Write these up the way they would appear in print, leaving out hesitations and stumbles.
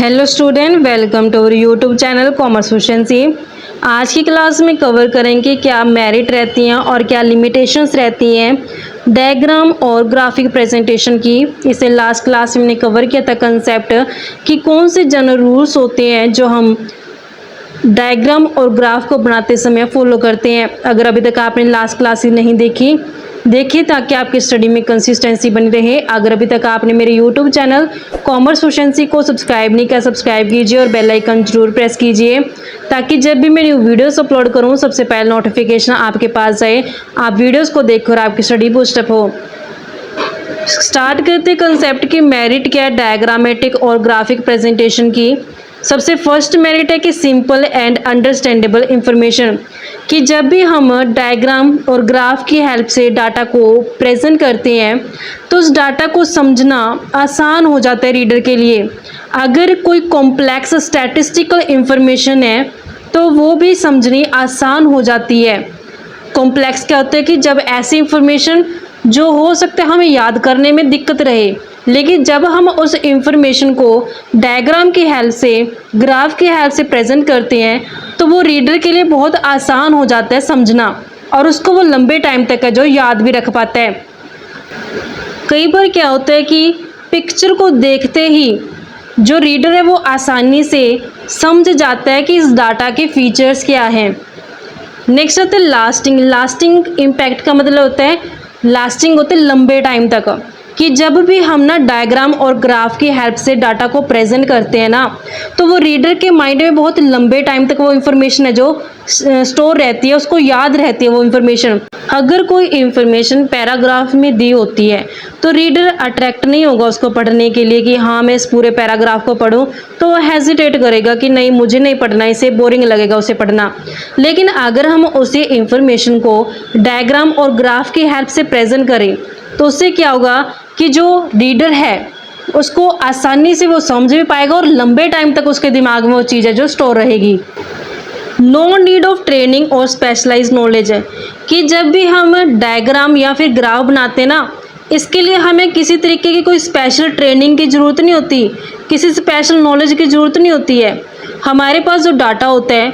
Hello student, welcome to YouTube channel commerce efficiency. आज की class में कवर करेंगे क्या मेरिट रहती हैं और क्या लिमिटेशंस रहती हैं डायग्राम और ग्राफिक प्रेजेंटेशन की। इसे लास्ट क्लास में हमने कवर किया था कंसेप्ट कि कौन से जनरल रूल्स होते हैं जो हम डायग्राम और ग्राफ को बनाते समय फॉलो करते हैं। अगर अभी तक आपने लास्ट क्लास ही नहीं देखिए ताकि आपकी स्टडी में कंसिस्टेंसी बनी रहे। अगर अभी तक आपने मेरे यूट्यूब चैनल कॉमर्स एफिशिएंसी को सब्सक्राइब नहीं किया, सब्सक्राइब कीजिए और बेल आइकन जरूर प्रेस कीजिए ताकि जब भी मैं न्यू वीडियोस अपलोड करूं सबसे पहले नोटिफिकेशन आपके पास जाए, आप वीडियोस को देखकर आपकी स्टडी बूस्टअप हो। स्टार्ट करते कंसेप्ट की मेरिट क्या है डायग्रामेटिक और ग्राफिक प्रेजेंटेशन की। सबसे फर्स्ट मेरिट है कि सिंपल एंड अंडरस्टैंडेबल इंफॉर्मेशन, कि जब भी हम डायग्राम और ग्राफ की हेल्प से डाटा को प्रेजेंट करते हैं तो उस डाटा को समझना आसान हो जाता है रीडर के लिए। अगर कोई कॉम्प्लेक्स स्टैटिस्टिकल इंफॉर्मेशन है तो वो भी समझनी आसान हो जाती है। कॉम्प्लेक्स क्या होता है कि जब ऐसी इंफॉर्मेशन जो हो सकता है हमें याद करने में दिक्कत रहे, लेकिन जब हम उस इंफॉर्मेशन को डायग्राम की हेल्प से, ग्राफ की हेल्प से प्रेजेंट करते हैं तो वो रीडर के लिए बहुत आसान हो जाता है समझना और उसको वो लंबे टाइम तक है जो याद भी रख पाता है। कई बार क्या होता है कि पिक्चर को देखते ही जो रीडर है वो आसानी से समझ जाता है कि इस डाटा के फीचर्स क्या हैं। नेक्स्ट होता है लास्टिंग। लास्टिंग इम्पैक्ट का मतलब होता है, लास्टिंग होते लंबे टाइम तक, कि जब भी हम ना डायग्राम और ग्राफ की हेल्प से डाटा को प्रेजेंट करते हैं ना तो वो रीडर के माइंड में बहुत लंबे टाइम तक वो इन्फॉर्मेशन है जो स्टोर रहती है, उसको याद रहती है वो इन्फॉर्मेशन। अगर कोई इन्फॉर्मेशन पैराग्राफ में दी होती है तो रीडर अट्रैक्ट नहीं होगा उसको पढ़ने के लिए कि हाँ मैं इस पूरे पैराग्राफ को पढूं, तो वो हेजिटेट करेगा कि नहीं मुझे नहीं पढ़ना, इसे बोरिंग लगेगा उसे पढ़ना। लेकिन अगर हम उसी इन्फॉर्मेशन को डायग्राम और ग्राफ की हेल्प से प्रेजेंट करें तो उससे क्या होगा कि जो रीडर है उसको आसानी से वो समझ भी पाएगा और लंबे टाइम तक उसके दिमाग में वो चीज़ है जो स्टोर रहेगी। नो नीड ऑफ ट्रेनिंग और स्पेशलाइज्ड नॉलेज है, कि जब भी हम डायग्राम या फिर ग्राफ बनाते हैं ना इसके लिए हमें किसी तरीके की कोई स्पेशल ट्रेनिंग की ज़रूरत नहीं होती, किसी स्पेशल नॉलेज की ज़रूरत नहीं होती है। हमारे पास जो डाटा होता है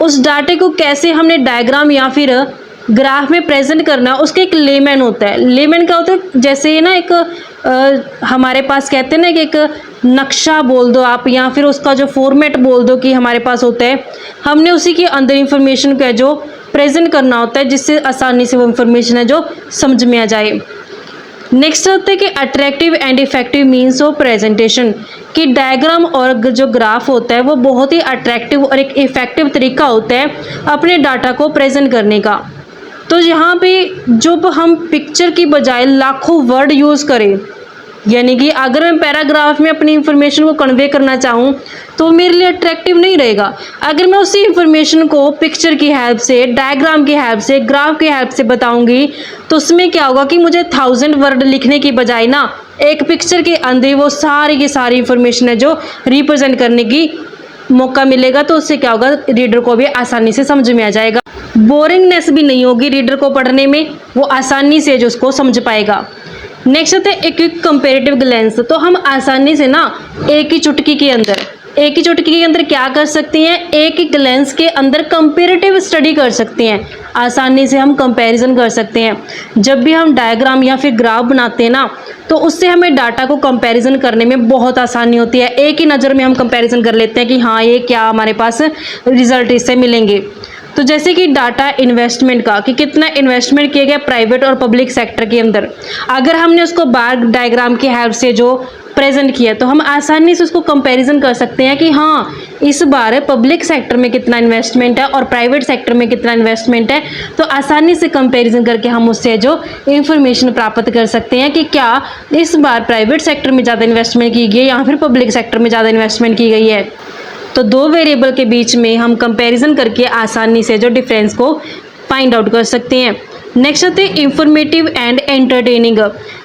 उस डाटे को कैसे हमने डायग्राम या फिर ग्राफ में प्रेजेंट करना उसका एक लेमैन होता है। लेमैन क्या होता है, जैसे ना एक हमारे पास कहते हैं ना कि एक नक्शा बोल दो आप या फिर उसका जो फॉर्मेट बोल दो कि हमारे पास होता है, हमने उसी के अंदर इंफॉर्मेशन को जो प्रेजेंट करना होता है जिससे आसानी से वो इंफॉर्मेशन है जो समझ में आ जाए। नेक्स्ट होता है कि attractive and effective means of presentation, कि डायग्राम और जो ग्राफ होता है वो बहुत ही अट्रैक्टिव और एक इफेक्टिव तरीका होता है अपने डाटा को प्रेजेंट करने का। तो यहाँ पे जब हम पिक्चर की बजाय लाखों वर्ड यूज़ करें, यानी कि अगर मैं पैराग्राफ में अपनी इंफॉर्मेशन को कन्वे करना चाहूँ तो मेरे लिए अट्रैक्टिव नहीं रहेगा। अगर मैं उसी इंफॉर्मेशन को पिक्चर की हेल्प से, डायग्राम की हेल्प से, ग्राफ की हेल्प से बताऊँगी तो उसमें क्या होगा कि मुझे 1000 वर्ड लिखने की बजाय ना एक पिक्चर के अंदर वो सारी की सारी इंफॉर्मेशन है जो रिप्रेजेंट करने की मौका मिलेगा। तो उससे क्या होगा, रीडर को भी आसानी से समझ में आ जाएगा, बोरिंगनेस भी नहीं होगी रीडर को पढ़ने में, वो आसानी से जो उसको समझ पाएगा। नेक्स्ट होता है एक कंपेरेटिव ग्लैंस। तो हम आसानी से ना एक ही चुटकी के अंदर क्या कर सकते हैं, एक ही ग्लैंस के अंदर कंपेरेटिव स्टडी कर सकते हैं, आसानी से हम कंपैरिजन कर सकते हैं। जब भी हम डायग्राम या फिर ग्राफ बनाते हैं ना तो उससे हमें डाटा को कंपैरिजन करने में बहुत आसानी होती है। एक ही नज़र में हम कंपैरिजन कर लेते हैं कि हाँ ये क्या हमारे पास रिजल्ट इससे मिलेंगे। तो जैसे कि डाटा इन्वेस्टमेंट का, कि कितना इन्वेस्टमेंट किया गया प्राइवेट और पब्लिक सेक्टर के अंदर, अगर हमने उसको बार डायग्राम की हेल्प से जो प्रेजेंट किया तो हम आसानी से उसको कंपैरिजन कर सकते हैं कि हाँ इस बार पब्लिक सेक्टर में कितना इन्वेस्टमेंट है और प्राइवेट सेक्टर में कितना इन्वेस्टमेंट है। तो आसानी से कंपैरिजन करके हम उससे जो इंफॉर्मेशन प्राप्त कर सकते हैं कि क्या इस बार प्राइवेट सेक्टर में ज़्यादा इन्वेस्टमेंट की गई है या फिर पब्लिक सेक्टर में ज़्यादा इन्वेस्टमेंट की गई है। तो दो वेरिएबल के बीच में हम कंपैरिजन करके आसानी से जो डिफरेंस को फाइंड आउट कर सकते हैं। नेक्स्ट होते हैं इंफॉर्मेटिव एंड एंटरटेनिंग,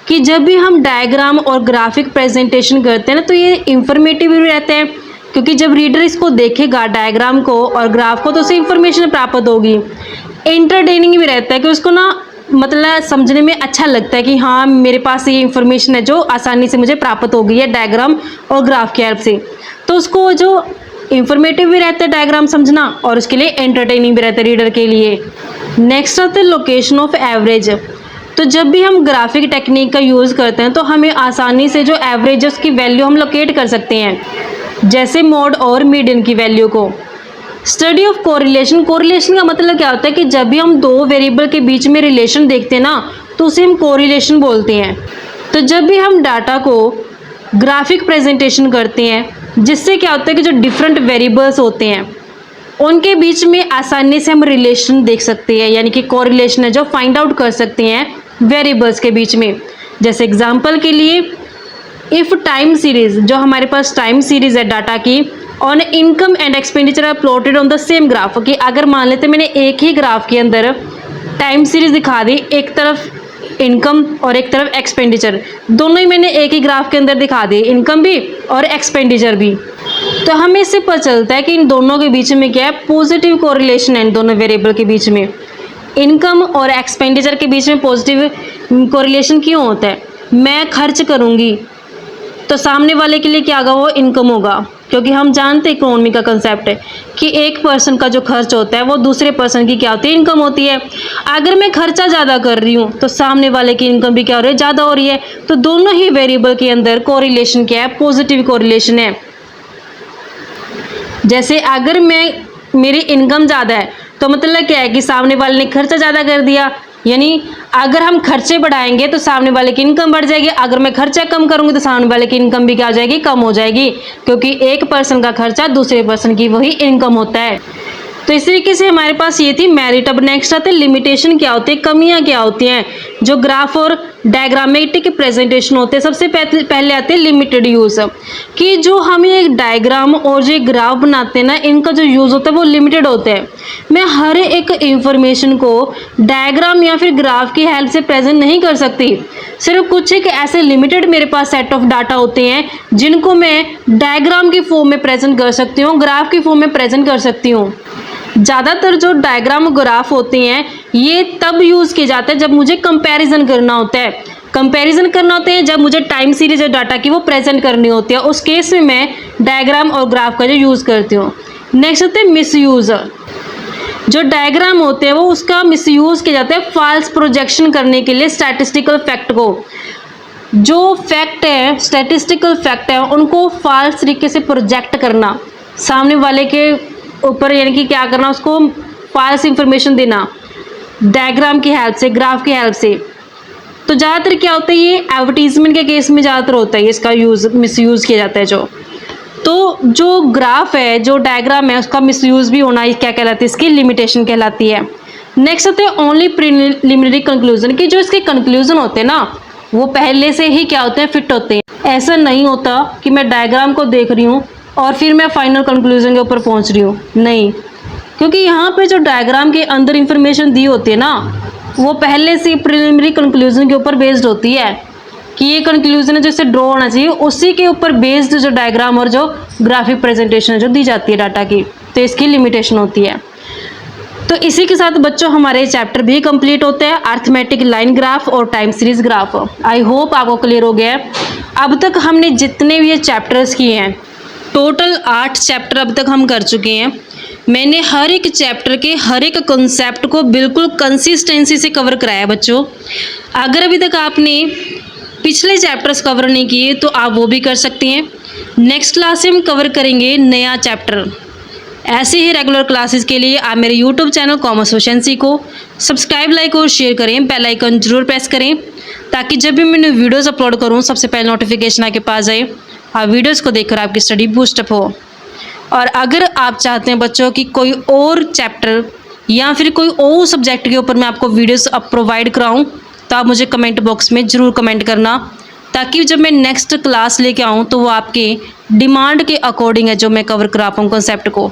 कि जब भी हम डायग्राम और ग्राफिक प्रेजेंटेशन करते हैं ना तो ये इंफॉर्मेटिव भी रहते हैं, क्योंकि जब रीडर इसको देखेगा डायग्राम को और ग्राफ को तो उसे इंफॉर्मेशन प्राप्त होगी। एंटरटेनिंग भी रहता है कि उसको ना मतलब समझने में अच्छा लगता है कि हाँ मेरे पास ये इन्फॉर्मेशन है जो आसानी से मुझे प्राप्त हो गई है डायग्राम और ग्राफ की हेल्प से। तो उसको जो इंफॉर्मेटिव भी रहता है डायग्राम समझना और उसके लिए एंटरटेनिंग भी रहता है रीडर के लिए। नेक्स्ट आता है लोकेशन ऑफ एवरेज। तो जब भी हम ग्राफिक टेक्निक का यूज़ करते हैं तो हमें आसानी से जो एवरेज है उसकी वैल्यू हम लोकेट कर सकते हैं, जैसे मोड और मीडियन की वैल्यू को। Study of correlation. कोरिलेशन का मतलब क्या होता है कि जब भी हम दो वेरिएबल के बीच में रिलेशन देखते हैं ना तो उसे हम कोरिलेशन बोलते हैं। तो जब भी हम डाटा को ग्राफिक प्रेजेंटेशन करते हैं जिससे क्या होता है कि जो डिफरेंट वेरिएबल्स होते हैं उनके बीच में आसानी से हम रिलेशन देख सकते हैं, यानी कि कोरिलेशन है जो फाइंड आउट कर सकते हैं वेरिएबल्स के बीच में। जैसे एग्जांपल के लिए इफ़ टाइम सीरीज, जो हमारे पास टाइम सीरीज है डाटा की, on income and expenditure are plotted on the same graph, कि अगर मान लेते मैंने एक ही ग्राफ के अंदर टाइम सीरीज दिखा दी, एक तरफ इनकम और एक तरफ एक्सपेंडिचर, दोनों ही मैंने एक ही ग्राफ के अंदर दिखा दी, इनकम भी और एक्सपेंडिचर भी, तो हमें इससे पता चलता है कि इन दोनों के बीच में क्या है, पॉजिटिव कोरिलेशन है इन दोनों वेरिएबल के बीच में। इनकम और एक्सपेंडिचर के बीच में पॉजिटिव कोरिलेशन क्यों होता है? मैं खर्च करूँगी तो सामने वाले के लिए क्या होगा, वो इनकम होगा, क्योंकि हम जानते हैं इकोनॉमी का कंसेप्ट है कि एक पर्सन का जो खर्च होता है वो दूसरे पर्सन की क्या होती है, इनकम होती है। अगर मैं खर्चा ज़्यादा कर रही हूँ तो सामने वाले की इनकम भी क्या हो रही है, ज़्यादा हो रही है। तो दोनों ही वेरिएबल के अंदर कोरिलेशन क्या है, पॉजिटिव कोरिलेशन है। जैसे अगर मेरी इनकम ज़्यादा है तो मतलब क्या है कि सामने वाले ने खर्चा ज़्यादा कर दिया, यानी अगर हम खर्चे बढ़ाएंगे तो सामने वाले की इनकम बढ़ जाएगी, अगर मैं खर्चा कम करूंगी तो सामने वाले की इनकम भी क्या हो जाएगी, कम हो जाएगी, क्योंकि एक पर्सन का खर्चा दूसरे पर्सन की वही इनकम होता है। तो इस तरीके से हमारे पास ये थी मेरिट। अब नेक्स्ट आते हैं लिमिटेशन क्या होती है, कमियां क्या होती हैं जो ग्राफ और डायग्रामेटिक प्रेजेंटेशन होते हैं। सबसे पहले आते हैं लिमिटेड यूज़, कि जो हम एक डायग्राम और जो ग्राफ बनाते हैं ना, इनका जो यूज़ होता है वो लिमिटेड होता है। मैं हर एक इंफॉर्मेशन को डायग्राम या फिर ग्राफ की हेल्प से प्रेजेंट नहीं कर सकती। सिर्फ कुछ एक ऐसे लिमिटेड मेरे पास सेट ऑफ डाटा होते हैं जिनको मैं डायग्राम की फॉर्म में प्रेजेंट कर सकती हूँ, ग्राफ की फॉर्म में प्रेजेंट कर सकती हूँ। ज़्यादातर जो डायग्राम ग्राफ होते हैं ये तब यूज़ किए जाते हैं जब मुझे कंपैरिजन करना होता है। कंपैरिजन करना होता है जब मुझे टाइम सीरीज डाटा की वो प्रेजेंट करनी होती है, उस केस में मैं डायग्राम और ग्राफ का जो यूज़ करती हूँ। नेक्स्ट होते हैं मिसयूज़। जो डायग्राम होते हैं वो उसका मिसयूज़ किया जाता है फॉल्स प्रोजेक्शन करने के लिए स्टैटिस्टिकल फैक्ट को। जो फैक्ट है, स्टैटिस्टिकल फैक्ट है, उनको फॉल्स तरीके से प्रोजेक्ट करना सामने वाले के ऊपर, यानी कि क्या करना, उसको फॉल्स इंफॉर्मेशन देना डायग्राम की हेल्प से, ग्राफ की हेल्प से। तो ज़्यादातर क्या होता है, ये एडवर्टीजमेंट के केस में ज़्यादातर होता है, इसका मिसयूज़ किया जाता है। जो ग्राफ है, जो डायग्राम है, उसका मिसयूज़ भी होना क्या कहलाती है, इसकी लिमिटेशन कहलाती है। नेक्स्ट होते हैं ओनली प्रीलिमिनरी कंक्लूजन, कि जो इसके कंक्लूजन होते हैं ना वो पहले से ही क्या होते हैं, फिट होते हैं। ऐसा नहीं होता कि मैं डायग्राम को देख रही हूँ और फिर मैं फाइनल कंक्लूजन के ऊपर पहुँच रही हूँ, नहीं, क्योंकि यहाँ पे जो डायग्राम के अंदर इंफॉर्मेशन दी होती है ना वो पहले से प्रीलिमिनरी कंक्लूजन के ऊपर बेस्ड होती है कि ये कंक्लूजन है जो इसे ड्रॉ होना चाहिए, उसी के ऊपर बेस्ड जो डायग्राम और जो ग्राफिक प्रेजेंटेशन जो दी जाती है डाटा की, तो इसकी लिमिटेशन होती है। तो इसी के साथ बच्चों हमारे चैप्टर भी कंप्लीट होते हैं, अर्थमेटिक लाइन ग्राफ और time series graph. I hope आपको क्लियर हो गया है। अब तक हमने जितने भी ये चैप्टर्स किए हैं, टोटल 8 चैप्टर अब तक हम कर चुके हैं। मैंने हर एक चैप्टर के हर एक कॉन्सेप्ट को बिल्कुल कंसिस्टेंसी से कवर कराया है बच्चों। अगर अभी तक आपने पिछले चैप्टर्स कवर नहीं किए तो आप वो भी कर सकते हैं। नेक्स्ट क्लास में हम कवर करेंगे नया चैप्टर। ऐसे ही रेगुलर क्लासेस के लिए आप मेरे यूट्यूब चैनल कॉमर्स प्रोफिशिएंसी को सब्सक्राइब, लाइक और शेयर करें, बेल आइकन जरूर प्रेस करें ताकि जब भी मैंने वीडियोस अपलोड करूं सबसे पहले नोटिफिकेशन आपके पास आए, आप वीडियोस को देखकर आपकी स्टडी बूस्टअप हो। और अगर आप चाहते हैं बच्चों कि कोई और चैप्टर या फिर कोई और सब्जेक्ट के ऊपर मैं आपको वीडियोस प्रोवाइड कराऊं तो आप मुझे कमेंट बॉक्स में ज़रूर कमेंट करना, ताकि जब मैं नेक्स्ट क्लास लेके आऊँ तो वो आपके डिमांड के अकॉर्डिंग है जो मैं कवर करा पाऊँ कॉन्सेप्ट को।